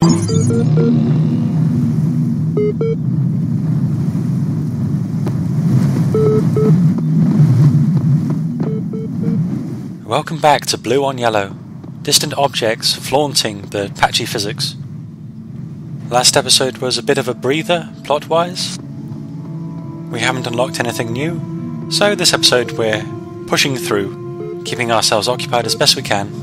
Welcome back to Blue on Yellow, distant objects flaunting the patchy physics. Last episode was a bit of a breather, plot-wise. We haven't unlocked anything new, so this episode we're pushing through, keeping ourselves occupied as best we can.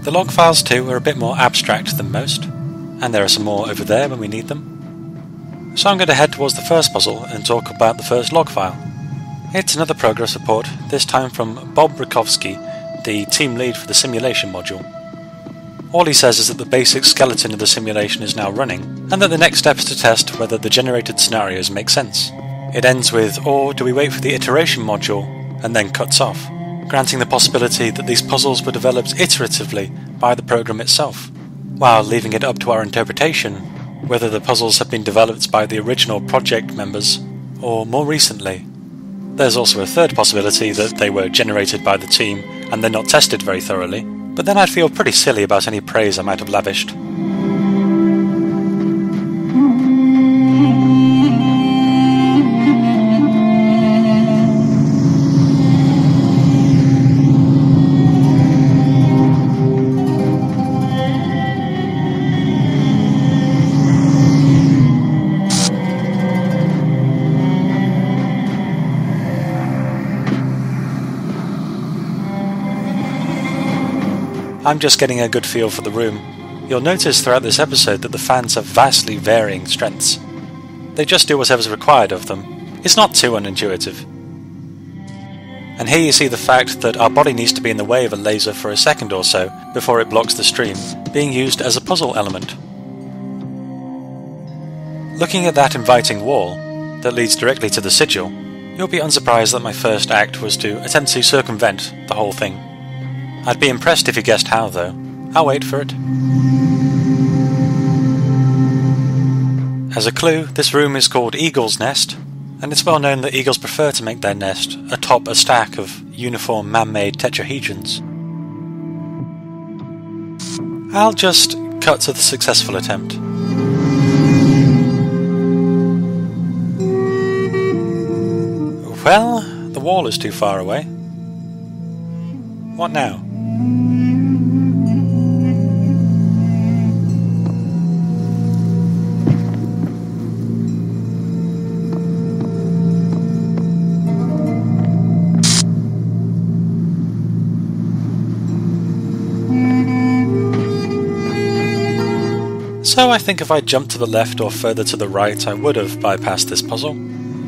The log files too are a bit more abstract than most, and there are some more over there when we need them. So I'm going to head towards the first puzzle and talk about the first log file. It's another progress report, this time from Bob Rakowski, the team lead for the simulation module. All he says is that the basic skeleton of the simulation is now running, and that the next step is to test whether the generated scenarios make sense. It ends with, or do we wait for the iteration module, and then cuts off, granting the possibility that these puzzles were developed iteratively by the program itself, while leaving it up to our interpretation whether the puzzles have been developed by the original project members, or more recently. There's also a third possibility that they were generated by the team and they're not tested very thoroughly, but then I'd feel pretty silly about any praise I might have lavished. I'm just getting a good feel for the room. You'll notice throughout this episode that the fans have vastly varying strengths. They just do whatever's required of them. It's not too unintuitive. And here you see the fact that our body needs to be in the way of a laser for a second or so before it blocks the stream, being used as a puzzle element. Looking at that inviting wall that leads directly to the sigil, you'll be unsurprised that my first act was to attempt to circumvent the whole thing. I'd be impressed if you guessed how, though. I'll wait for it. As a clue, this room is called Eagle's Nest, and it's well known that eagles prefer to make their nest atop a stack of uniform man-made tetrahedrons. I'll just cut to the successful attempt. Well, the wall is too far away. What now? So I think if I jumped to the left or further to the right I would have bypassed this puzzle,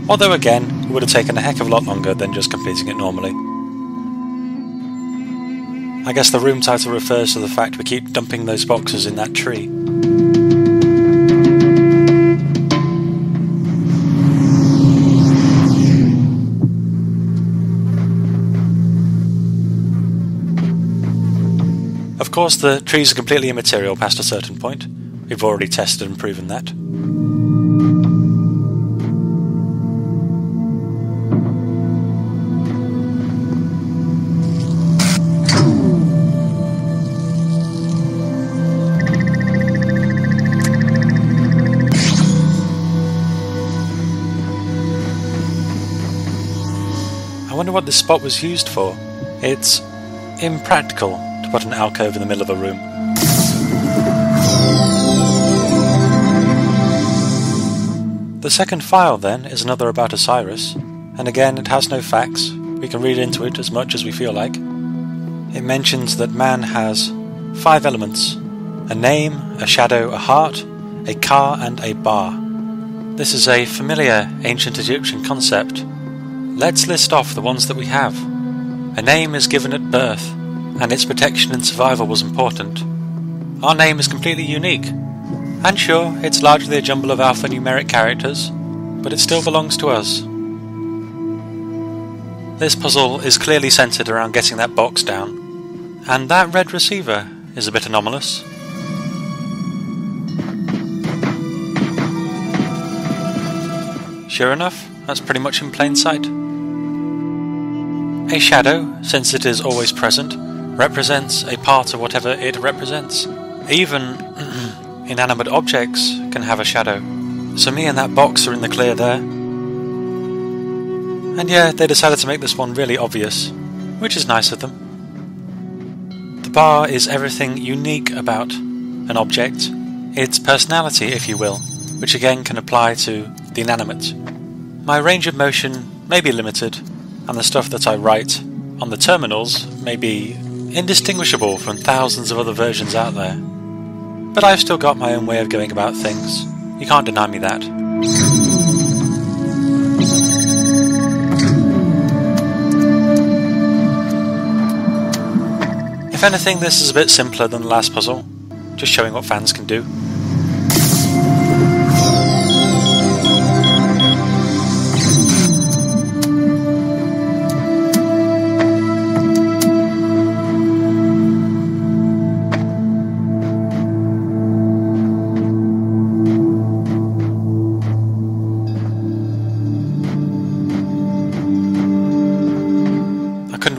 although again it would have taken a heck of a lot longer than just completing it normally. I guess the room title refers to the fact we keep dumping those boxes in that tree. Of course, the trees are completely immaterial past a certain point. We've already tested and proven that. I wonder what this spot was used for. It's impractical to put an alcove in the middle of a room. The second file, then, is another about Osiris, and again it has no facts. We can read into it as much as we feel like. It mentions that man has 5 elements: a name, a shadow, a heart, a car, and a bar. This is a familiar ancient Egyptian concept. Let's list off the ones that we have. A name is given at birth, and its protection and survival was important. Our name is completely unique. And sure, it's largely a jumble of alphanumeric characters, but it still belongs to us. This puzzle is clearly centred around getting that box down, and that red receiver is a bit anomalous. Sure enough, that's pretty much in plain sight. A shadow, since it is always present, represents a part of whatever it represents. Even inanimate objects can have a shadow, so me and that box are in the clear there. And yeah, they decided to make this one really obvious, which is nice of them. The bar is everything unique about an object, its personality if you will, which again can apply to the inanimate. My range of motion may be limited, and the stuff that I write on the terminals may be indistinguishable from thousands of other versions out there. But I've still got my own way of going about things. You can't deny me that. If anything, this is a bit simpler than the last puzzle, just showing what fans can do.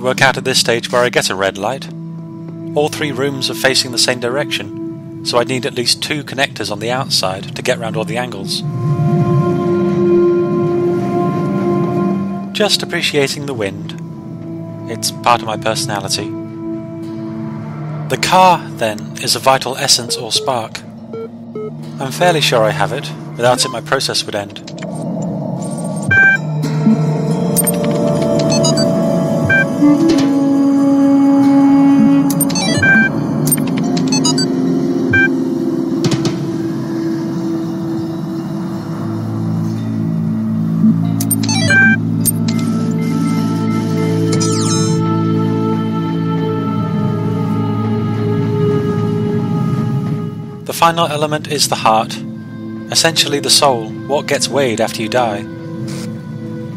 Work out at this stage where I get a red light. All three rooms are facing the same direction, so I'd need at least two connectors on the outside to get round all the angles. Just appreciating the wind. It's part of my personality. The car, then, is a vital essence or spark. I'm fairly sure I have it. Without it my process would end. The final element is the heart, essentially the soul, what gets weighed after you die.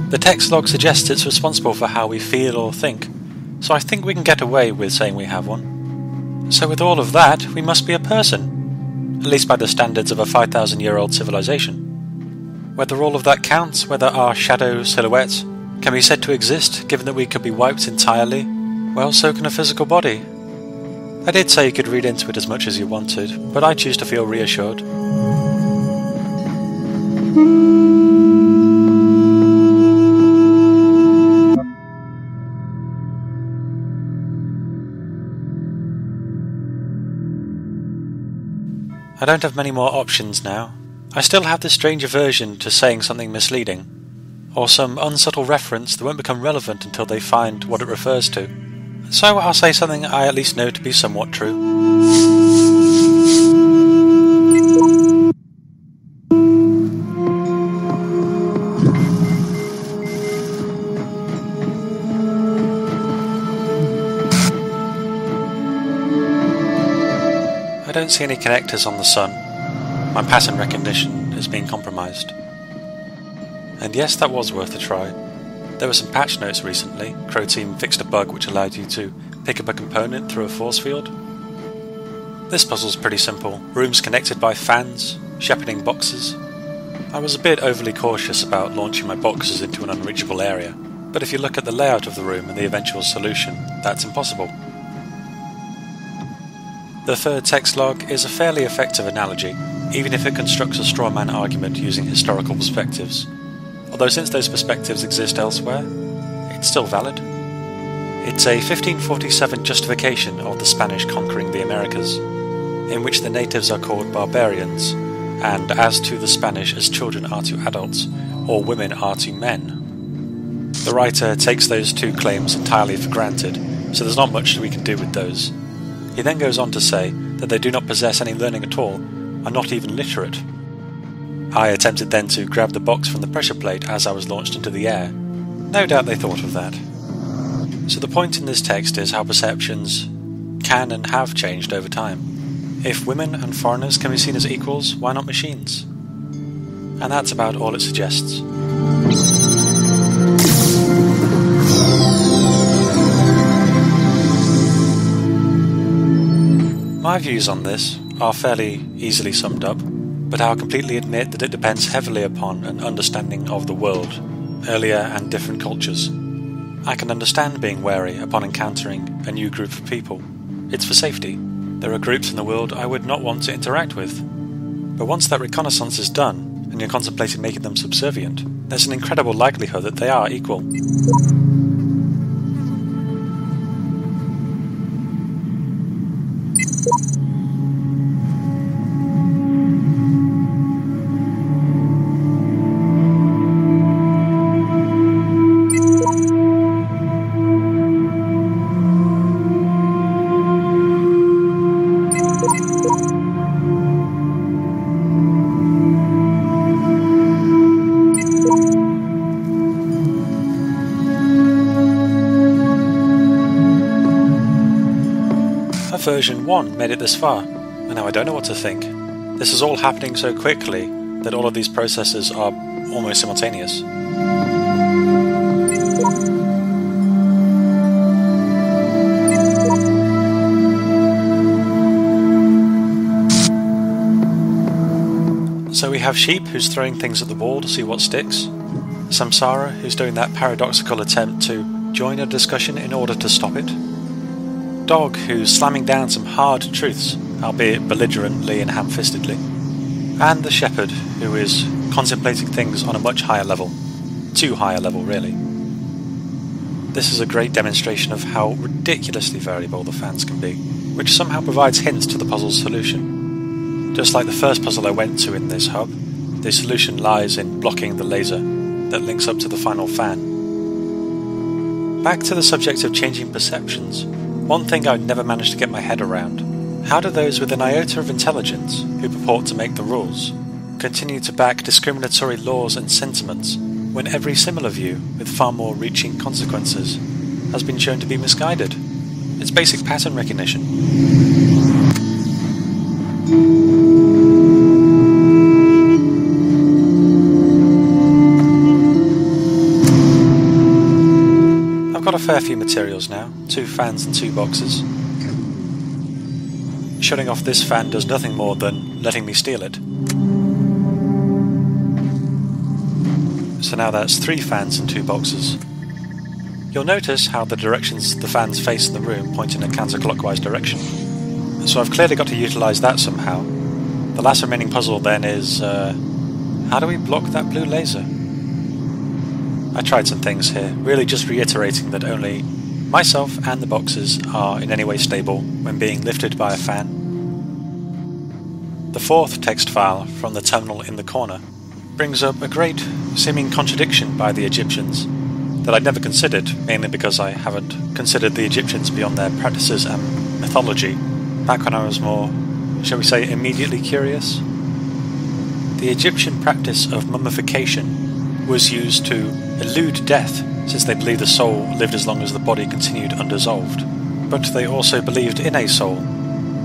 The text log suggests it's responsible for how we feel or think, so I think we can get away with saying we have one. So with all of that, we must be a person, at least by the standards of a 5,000-year-old civilization. Whether all of that counts, whether our shadow silhouette can be said to exist, given that we could be wiped entirely, well, so can a physical body. I did say you could read into it as much as you wanted, but I choose to feel reassured. I don't have many more options now. I still have this strange aversion to saying something misleading, or some unsubtle reference that won't become relevant until they find what it refers to. So I'll say something I at least know to be somewhat true. I don't see any connectors on the sun. My pattern recognition has been compromised. And yes, that was worth a try. There were some patch notes recently. Crow Team fixed a bug which allowed you to pick up a component through a force field. This puzzle's pretty simple. Rooms connected by fans, shepherding boxes. I was a bit overly cautious about launching my boxes into an unreachable area, but if you look at the layout of the room and the eventual solution, that's impossible. The third text log is a fairly effective analogy, even if it constructs a straw man argument using historical perspectives. Although since those perspectives exist elsewhere, it's still valid. It's a 1547 justification of the Spanish conquering the Americas, in which the natives are called barbarians, and as to the Spanish as children are to adults, or women are to men. The writer takes those two claims entirely for granted, so there's not much we can do with those. He then goes on to say that they do not possess any learning at all, are not even literate. I attempted then to grab the box from the pressure plate as I was launched into the air. No doubt they thought of that. So the point in this text is how perceptions can and have changed over time. If women and foreigners can be seen as equals, why not machines? And that's about all it suggests. My views on this are fairly easily summed up, but I'll completely admit that it depends heavily upon an understanding of the world, earlier and different cultures. I can understand being wary upon encountering a new group of people. It's for safety. There are groups in the world I would not want to interact with. But once that reconnaissance is done, and you're contemplating making them subservient, there's an incredible likelihood that they are equal. Version 1 made it this far, and now I don't know what to think. This is all happening so quickly that all of these processes are almost simultaneous. So we have Sheep, who's throwing things at the wall to see what sticks. Samsara, who's doing that paradoxical attempt to join a discussion in order to stop it. Dog, who's slamming down some hard truths, albeit belligerently and ham-fistedly. And the Shepherd, who is contemplating things on a much higher level. Too high a level, really. This is a great demonstration of how ridiculously variable the fans can be, which somehow provides hints to the puzzle's solution. Just like the first puzzle I went to in this hub, the solution lies in blocking the laser that links up to the final fan. Back to the subject of changing perceptions. One thing I'd never managed to get my head around: how do those with an iota of intelligence, who purport to make the rules, continue to back discriminatory laws and sentiments when every similar view, with far more reaching consequences, has been shown to be misguided? It's basic pattern recognition. I've got a fair few materials now, 2 fans and 2 boxes. Shutting off this fan does nothing more than letting me steal it. So now that's 3 fans and 2 boxes. You'll notice how the directions the fans face in the room point in a counterclockwise direction. So I've clearly got to utilise that somehow. The last remaining puzzle then is, how do we block that blue laser? I tried some things here, really just reiterating that only myself and the boxes are in any way stable when being lifted by a fan. The 4th text file from the terminal in the corner brings up a great seeming contradiction by the Egyptians that I'd never considered, mainly because I haven't considered the Egyptians beyond their practices and mythology, back when I was more, shall we say, immediately curious. The Egyptian practice of mummification was used to elude death, since they believed the soul lived as long as the body continued undissolved. But they also believed in a soul,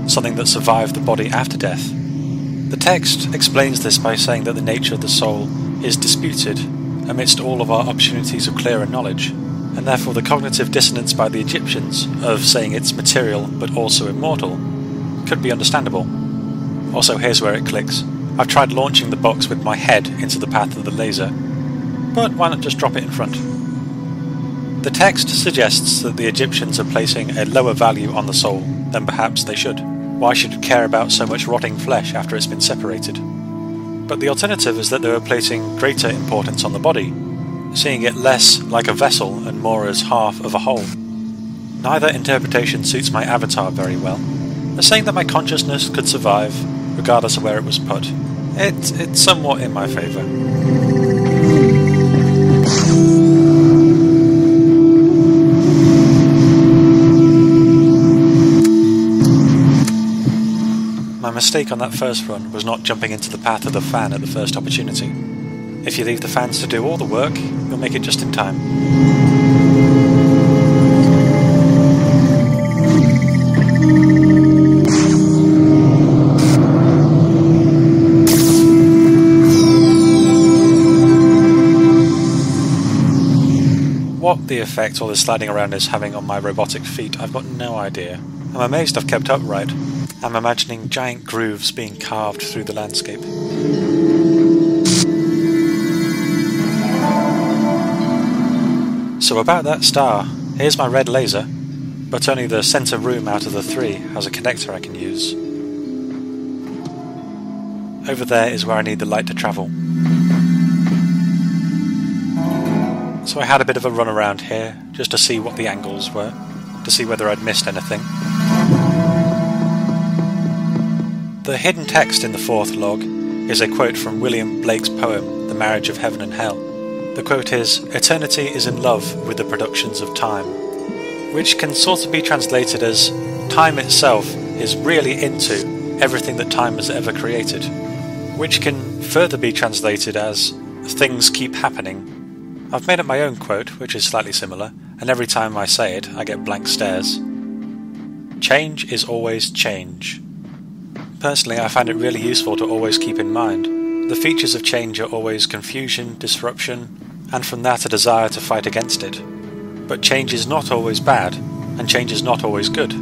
something that survived the body after death. The text explains this by saying that the nature of the soul is disputed amidst all of our opportunities of clearer knowledge, and therefore the cognitive dissonance by the Egyptians of saying it's material but also immortal could be understandable. Also, here's where it clicks. I've tried launching the box with my head into the path of the laser, but why not just drop it in front? The text suggests that the Egyptians are placing a lower value on the soul than perhaps they should. Why should it care about so much rotting flesh after it's been separated? But the alternative is that they were placing greater importance on the body, seeing it less like a vessel and more as half of a whole. Neither interpretation suits my avatar very well. They're saying that my consciousness could survive, regardless of where it was put. It's somewhat in my favour. My mistake on that first run was not jumping into the path of the fan at the first opportunity. If you leave the fans to do all the work, you'll make it just in time. what the effect all this sliding around is having on my robotic feet, I've got no idea. I'm amazed I've kept upright. I'm imagining giant grooves being carved through the landscape. So about that star, here's my red laser, but only the centre room out of the 3 has a connector I can use. Over there is where I need the light to travel. So I had a bit of a run around here, just to see what the angles were, to see whether I'd missed anything. The hidden text in the 4th log is a quote from William Blake's poem, The Marriage of Heaven and Hell. The quote is, "Eternity is in love with the productions of time," which can sort of be translated as, time itself is really into everything that time has ever created, which can further be translated as, things keep happening. I've made up my own quote, which is slightly similar, and every time I say it, I get blank stares. Change is always change. Personally, I find it really useful to always keep in mind the features of change are always confusion, disruption, and from that a desire to fight against it. But change is not always bad, and change is not always good.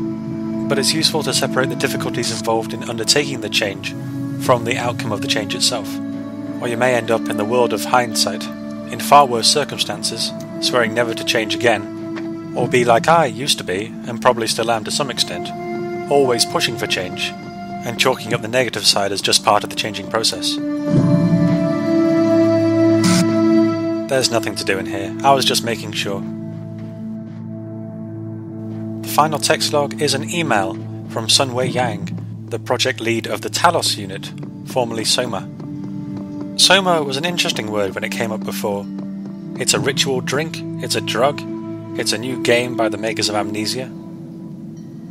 But it's useful to separate the difficulties involved in undertaking the change from the outcome of the change itself, or you may end up in the world of hindsight, in far worse circumstances, swearing never to change again, or be like I used to be, and probably still am to some extent, always pushing for change, and chalking up the negative side as just part of the changing process. There's nothing to do in here, I was just making sure. The final text log is an email from Sunwei Yang, the project lead of the Talos unit, formerly Soma. Soma was an interesting word when it came up before. It's a ritual drink, it's a drug, it's a new game by the makers of Amnesia.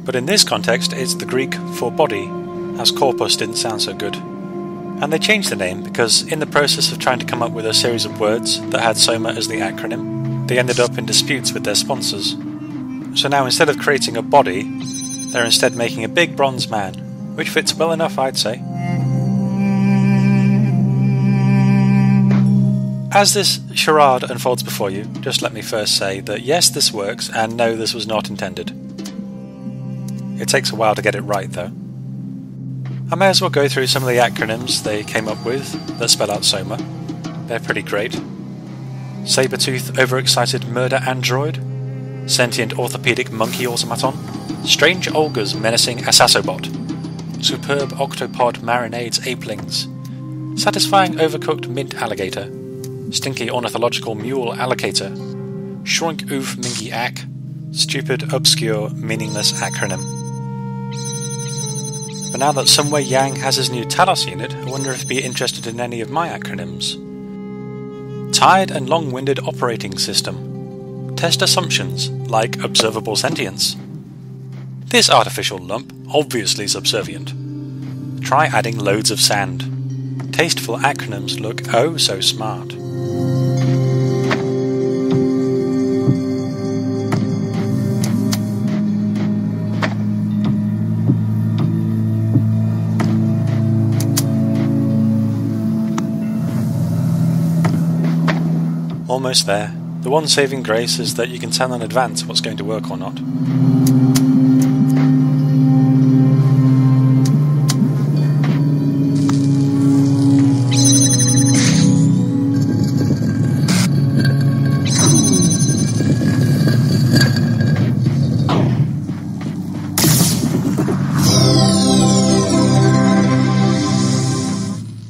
But in this context, it's the Greek for body, as corpus didn't sound so good. And they changed the name because in the process of trying to come up with a series of words that had Soma as the acronym, they ended up in disputes with their sponsors. So now instead of creating a body, they're instead making a big bronze man, which fits well enough, I'd say. As this charade unfolds before you, just let me first say that yes, this works, and no, this was not intended. It takes a while to get it right, though. I may as well go through some of the acronyms they came up with that spell out Soma. They're pretty great. Sabertooth Overexcited Murder Android, Sentient Orthopedic Monkey Automaton, Strange Olgas Menacing Assassobot, Superb Octopod Marinades Apelings, Satisfying Overcooked Mint Alligator, Stinky Ornithological Mule Allocator, Shrunk Oof Minky Ack, Stupid Obscure Meaningless Acronym. But now that Sunwei Yang has his new Talos unit, I wonder if he'd be interested in any of my acronyms. Tired and Long-Winded Operating System. Test assumptions, like observable sentience. This artificial lump obviously subservient. Try adding loads of sand. Tasteful acronyms look oh so smart. Almost there. The one saving grace is that you can tell in advance what's going to work or not.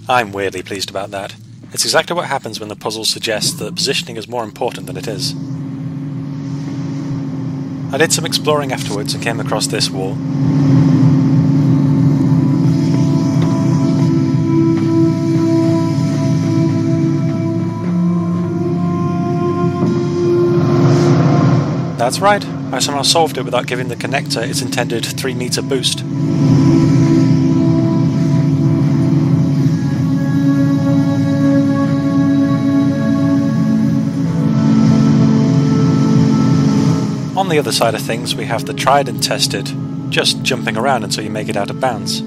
I'm weirdly pleased about that. It's exactly what happens when the puzzle suggests that positioning is more important than it is. I did some exploring afterwards and came across this wall. That's right, I somehow solved it without giving the connector its intended 3-meter boost. On the other side of things, we have the tried and tested, just jumping around until you make it out of bounds.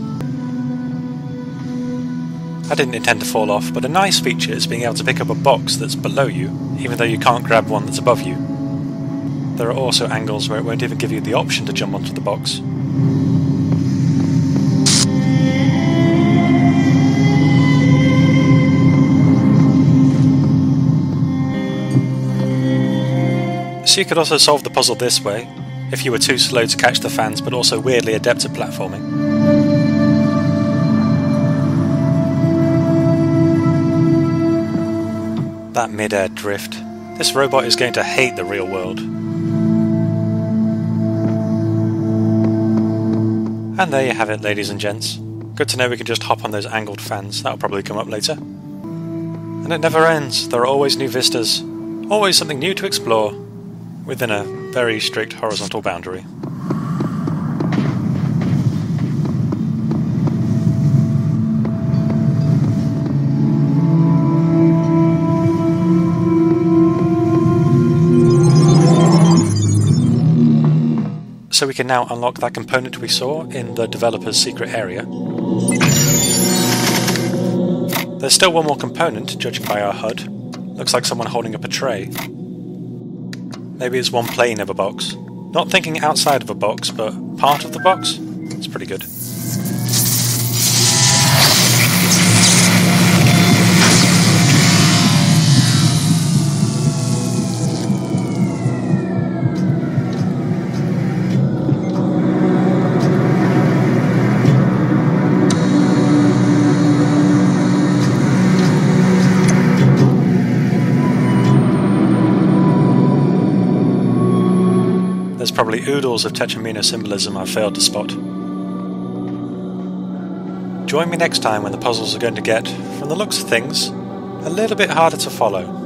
I didn't intend to fall off, but a nice feature is being able to pick up a box that's below you, even though you can't grab one that's above you. there are also angles where it won't even give you the option to jump onto the box. So you could also solve the puzzle this way, if you were too slow to catch the fans but also weirdly adept at platforming. That mid-air drift. This robot is going to hate the real world. And there you have it, ladies and gents. Good to know we can just hop on those angled fans. That'll probably come up later. And it never ends. There are always new vistas. Always something new to explore, within a very strict horizontal boundary. So we can now unlock that component we saw in the developer's secret area. There's still one more component, judging by our HUD. Looks like someone holding up a tray. Maybe it's one plane of a box. Not thinking outside of a box, but part of the box? It's pretty good. There's probably oodles of Tetramino symbolism I've failed to spot. Join me next time when the puzzles are going to get, from the looks of things, a little bit harder to follow.